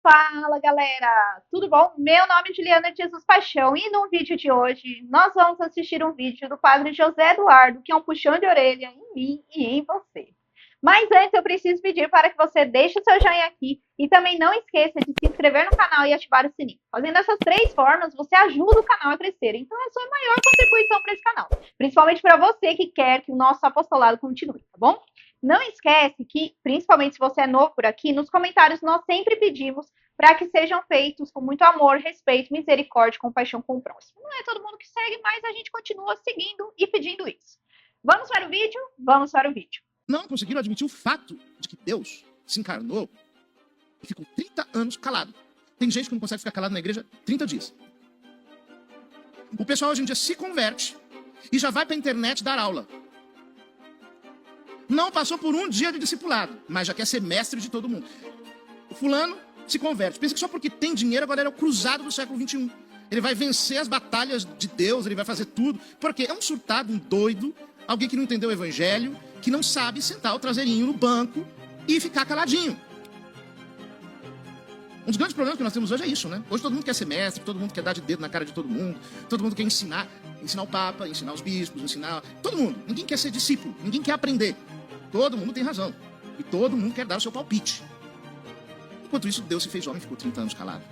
Fala galera, tudo bom? Meu nome é Juliana de Jesus Paixão e no vídeo de hoje nós vamos assistir um vídeo do Padre José Eduardo, que é um puxão de orelha em mim e em você. Mas antes eu preciso pedir para que você deixe o seu joinha aqui e também não esqueça de se inscrever no canal e ativar o sininho. Fazendo essas três formas, você ajuda o canal a crescer, então é a sua maior contribuição para esse canal. Principalmente para você que quer que o nosso apostolado continue, tá bom? Não esquece que, principalmente se você é novo por aqui, nos comentários nós sempre pedimos para que sejam feitos com muito amor, respeito, misericórdia e compaixão com o próximo. Não é todo mundo que segue, mas a gente continua seguindo e pedindo isso. Vamos para o vídeo? Vamos para o vídeo. Não conseguiram admitir o fato de que Deus se encarnou e ficou 30 anos calado. Tem gente que não consegue ficar calado na igreja 30 dias. O pessoal hoje em dia se converte e já vai para a internet dar aula. Não passou por um dia de discipulado, mas já quer ser mestre de todo mundo. O fulano se converte. Pensa que só porque tem dinheiro agora ele é o cruzado do século XXI. Ele vai vencer as batalhas de Deus, ele vai fazer tudo. Porque é um surtado, um doido, alguém que não entendeu o evangelho, que não sabe sentar o traseirinho no banco e ficar caladinho. Um dos grandes problemas que nós temos hoje é isso, né? Hoje todo mundo quer ser mestre, todo mundo quer dar de dedo na cara de todo mundo quer ensinar o Papa, ensinar os bispos, ensinar todo mundo. Ninguém quer ser discípulo, ninguém quer aprender. Todo mundo tem razão. E todo mundo quer dar o seu palpite. Enquanto isso, Deus se fez homem e ficou 30 anos calado.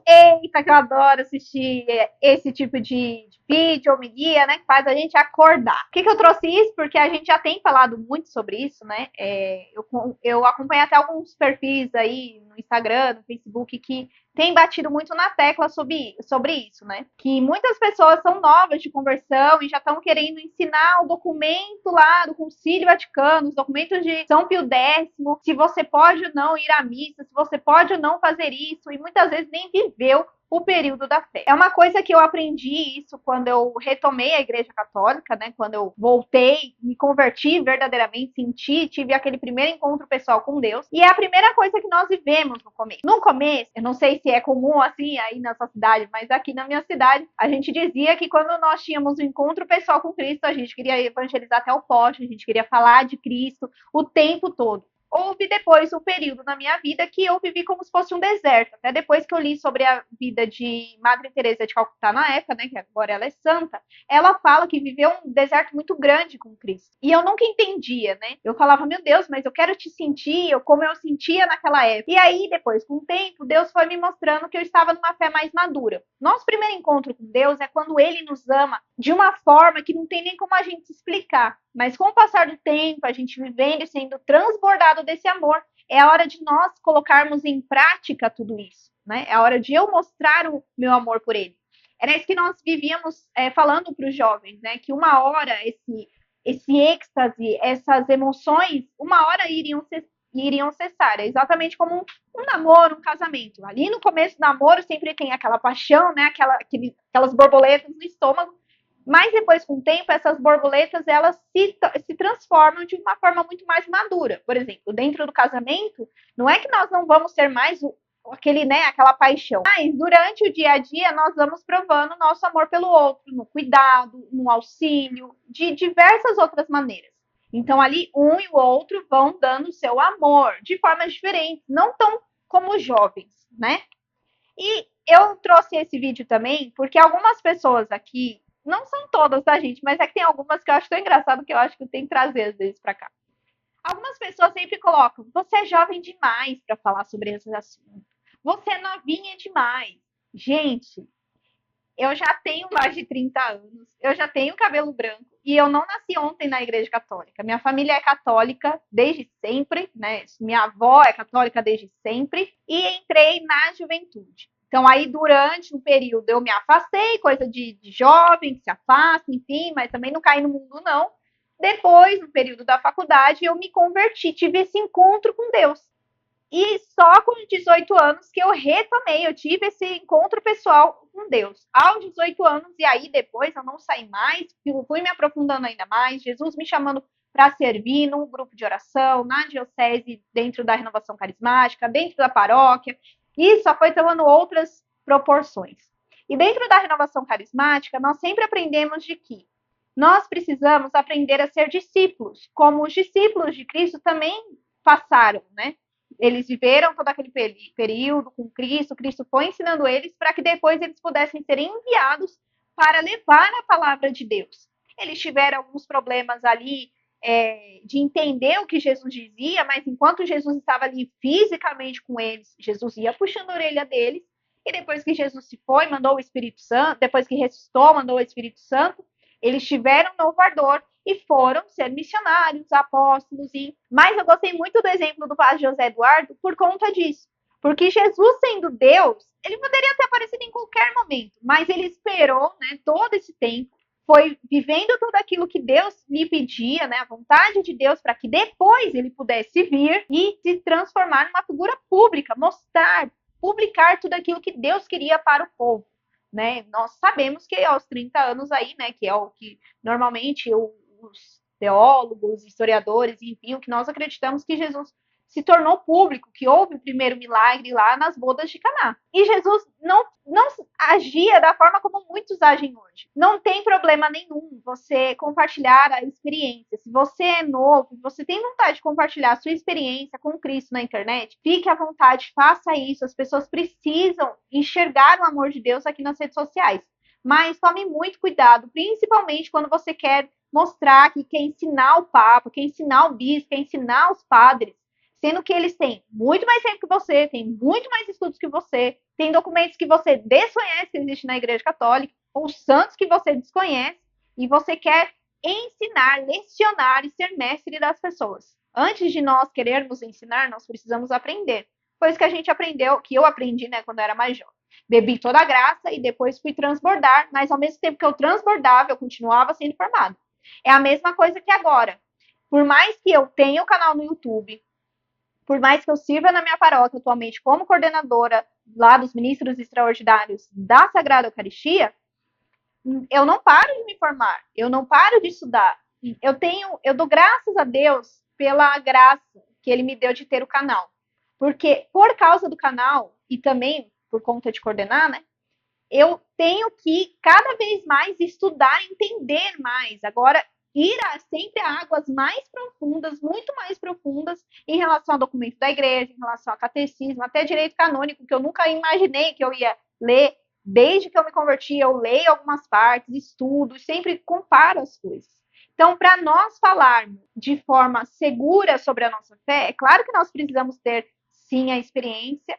Eita, que eu adoro assistir esse tipo de vídeo, homilia, né? Que faz a gente acordar. Por que eu trouxe isso? Porque a gente já tem falado muito sobre isso, né? Eu acompanho até alguns perfis aí no Instagram, no Facebook, que tem batido muito na tecla sobre isso, né? Que muitas pessoas são novas de conversão e já estão querendo ensinar o documento lá do Concílio Vaticano, os documentos de São Pio X, se você pode ou não ir à missa, se você pode ou não fazer isso, e muitas vezes nem viveu o período da fé. É uma coisa que eu aprendi isso quando eu retomei a Igreja Católica, né? Quando eu voltei, me converti verdadeiramente, tive aquele primeiro encontro pessoal com Deus. E é a primeira coisa que nós vivemos no começo. No começo, eu não sei se é comum assim aí na sua cidade, mas aqui na minha cidade, a gente dizia que quando nós tínhamos um encontro pessoal com Cristo, a gente queria evangelizar até o poste, a gente queria falar de Cristo o tempo todo. Houve depois um período na minha vida que eu vivi como se fosse um deserto. Até depois que eu li sobre a vida de Madre Teresa de Calcutá na época, né, que agora ela é santa, ela fala que viveu um deserto muito grande com Cristo. E eu nunca entendia, né? Eu falava, meu Deus, mas eu quero te sentir como eu sentia naquela época. E aí, depois, com o tempo, Deus foi me mostrando que eu estava numa fé mais madura. Nosso primeiro encontro com Deus é quando Ele nos ama de uma forma que não tem nem como a gente explicar. Mas com o passar do tempo, a gente vivendo e sendo transbordado desse amor, é a hora de nós colocarmos em prática tudo isso, né? É a hora de eu mostrar o meu amor por ele. Era isso que nós vivíamos falando para os jovens, né? Que uma hora esse êxtase, essas emoções, uma hora iriam cessar. É exatamente como um namoro, um casamento. Ali no começo do namoro sempre tem aquela paixão, né? Aquelas borboletas no estômago. Mas depois, com o tempo, essas borboletas elas se transformam de uma forma muito mais madura. Por exemplo, dentro do casamento, não é que nós não vamos ter mais aquela paixão. Mas durante o dia a dia, nós vamos provando nosso amor pelo outro, no cuidado, no auxílio, de diversas outras maneiras. Então, ali, um e o outro vão dando seu amor de formas diferentes, não tão como jovens, né? E eu trouxe esse vídeo também porque algumas pessoas aqui, não são todas da gente, mas é que tem algumas que eu acho tão engraçado que eu acho que eu tenho que trazer às vezes pra cá. Algumas pessoas sempre colocam, você é jovem demais para falar sobre esses assuntos. Você é novinha demais. Gente, eu já tenho mais de 30 anos, eu já tenho cabelo branco e eu não nasci ontem na Igreja Católica. Minha família é católica desde sempre, né? Minha avó é católica desde sempre e entrei na juventude. Então, aí, durante um período, eu me afastei, coisa de jovem que se afasta, enfim, mas também não caí no mundo, não. Depois, no período da faculdade, eu me converti, tive esse encontro com Deus. E só com 18 anos que eu retomei, eu tive esse encontro pessoal com Deus. Aos 18 anos, e aí depois eu não saí mais, fui me aprofundando ainda mais, Jesus me chamando para servir num grupo de oração, na diocese, dentro da renovação carismática, dentro da paróquia, e só foi tomando outras proporções. E dentro da renovação carismática, nós sempre aprendemos de que nós precisamos aprender a ser discípulos, como os discípulos de Cristo também passaram, né? Eles viveram todo aquele período com Cristo, Cristo foi ensinando eles para que depois eles pudessem ser enviados para levar a palavra de Deus. Eles tiveram alguns problemas ali de entender o que Jesus dizia, mas enquanto Jesus estava ali fisicamente com eles, Jesus ia puxando a orelha deles, e depois que Jesus se foi, mandou o Espírito Santo, depois que ressuscitou, mandou o Espírito Santo, eles tiveram um novo ardor e foram ser missionários, apóstolos. Mas eu gostei muito do exemplo do padre José Eduardo por conta disso. Porque Jesus, sendo Deus, ele poderia ter aparecido em qualquer momento, mas ele esperou, né, todo esse tempo, foi vivendo tudo aquilo que Deus lhe pedia, né, a vontade de Deus, para que depois ele pudesse vir e se transformar numa figura pública, mostrar, publicar tudo aquilo que Deus queria para o povo. Né? Nós sabemos que aos 30 anos aí, né, que é o que normalmente os teólogos, historiadores, enfim, o que nós acreditamos que Jesus se tornou público, que houve o primeiro milagre lá nas bodas de Caná. E Jesus não agia da forma como muitos agem hoje. Não tem problema nenhum você compartilhar a experiência. Se você é novo, você tem vontade de compartilhar a sua experiência com Cristo na internet, fique à vontade, faça isso. As pessoas precisam enxergar o amor de Deus aqui nas redes sociais. Mas tome muito cuidado, principalmente quando você quer mostrar que quer ensinar o Papa, quer ensinar o bispo, quer ensinar os padres, sendo que eles têm muito mais tempo que você, têm muito mais estudos que você, têm documentos que você desconhece que existem na Igreja Católica, ou santos que você desconhece, e você quer ensinar, lecionar e ser mestre das pessoas. Antes de nós querermos ensinar, nós precisamos aprender. Foi isso que a gente aprendeu, que eu aprendi, né, quando eu era mais jovem. Bebi toda a graça e depois fui transbordar, mas ao mesmo tempo que eu transbordava, eu continuava sendo formado. É a mesma coisa que agora. Por mais que eu tenha o canal no YouTube, por mais que eu sirva na minha paróquia atualmente como coordenadora lá dos ministros extraordinários da Sagrada Eucaristia, eu não paro de me formar, eu não paro de estudar. Eu dou graças a Deus pela graça que ele me deu de ter o canal. Porque por causa do canal e também por conta de coordenar, né, eu tenho que cada vez mais estudar, entender mais. Agora, ir sempre a águas mais profundas, muito mais profundas, em relação ao documento da igreja, em relação ao catecismo, até direito canônico, que eu nunca imaginei que eu ia ler. Desde que eu me converti, eu leio algumas partes, estudo, sempre comparo as coisas. Então, para nós falarmos de forma segura sobre a nossa fé, é claro que nós precisamos ter, sim, a experiência,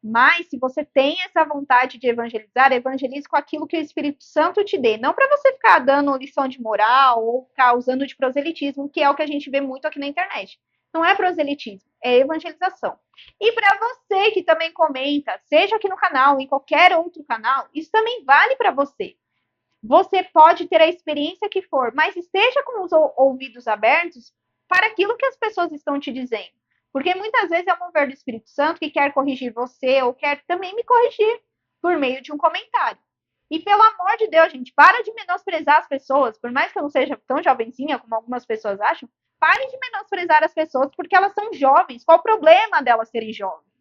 mas se você tem essa vontade de evangelizar, evangelize com aquilo que o Espírito Santo te dê. Não para você ficar dando lição de moral ou ficar usando de proselitismo, que é o que a gente vê muito aqui na internet. Não é proselitismo, é evangelização. E para você que também comenta, seja aqui no canal, ou em qualquer outro canal, isso também vale para você. Você pode ter a experiência que for, mas esteja com os ouvidos abertos para aquilo que as pessoas estão te dizendo. Porque muitas vezes é o mover do Espírito Santo que quer corrigir você ou quer também me corrigir por meio de um comentário. E pelo amor de Deus, gente, para de menosprezar as pessoas, por mais que eu não seja tão jovenzinha como algumas pessoas acham, pare de menosprezar as pessoas porque elas são jovens. Qual o problema delas serem jovens?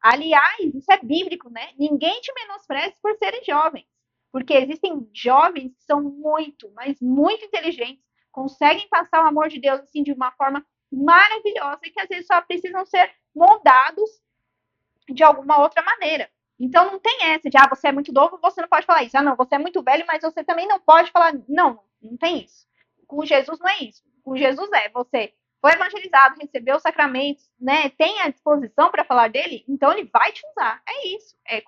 Aliás, isso é bíblico, né? Ninguém te menospreze por serem jovens. Porque existem jovens que são muito, mas muito inteligentes, conseguem passar o amor de Deus assim de uma forma maravilhosa e que às vezes só precisam ser moldados de alguma outra maneira. Então não tem essa de, você é muito novo, você não pode falar isso. Não, você é muito velho, mas você também não pode falar. Não, não tem isso. Com Jesus não é isso. Com Jesus você foi evangelizado, recebeu os sacramentos, né? Tem a disposição para falar dele, então ele vai te usar. É isso. É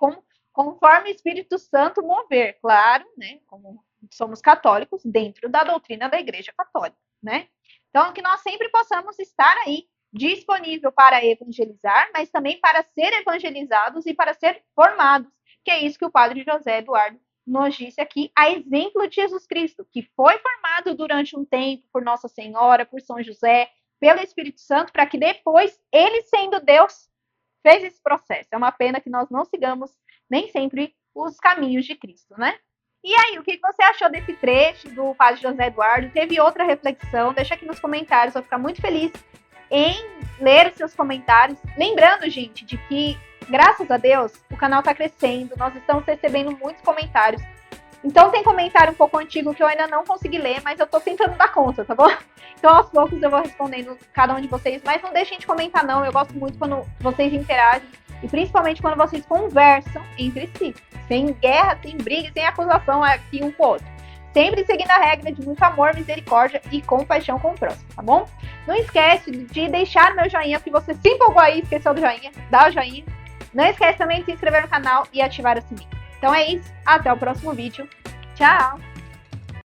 conforme o Espírito Santo mover, claro, né? Como somos católicos, dentro da doutrina da Igreja Católica, né? Então, que nós sempre possamos estar aí disponível para evangelizar, mas também para ser evangelizados e para ser formados, que é isso que o padre José Eduardo nos disse aqui, a exemplo de Jesus Cristo, que foi formado durante um tempo por Nossa Senhora, por São José, pelo Espírito Santo, para que depois, ele sendo Deus, fez esse processo. É uma pena que nós não sigamos nem sempre os caminhos de Cristo, né? E aí, o que você achou desse trecho do padre José Eduardo? Teve outra reflexão? Deixa aqui nos comentários, eu vou ficar muito feliz em ler os seus comentários. Lembrando, gente, de que, graças a Deus, o canal está crescendo, nós estamos recebendo muitos comentários. Então tem comentário um pouco antigo que eu ainda não consegui ler, mas eu tô tentando dar conta, tá bom? Então aos poucos eu vou respondendo cada um de vocês, mas não deixem de comentar não, eu gosto muito quando vocês interagem e principalmente quando vocês conversam entre si, sem guerra, sem briga, sem acusação aqui um com o outro. Sempre seguindo a regra de muito amor, misericórdia e compaixão com o próximo, tá bom? Não esquece de deixar meu joinha, porque você se empolgou aí, esqueceu do joinha, dá o joinha. Não esquece também de se inscrever no canal e ativar o sininho. Então é isso, até o próximo vídeo. Tchau!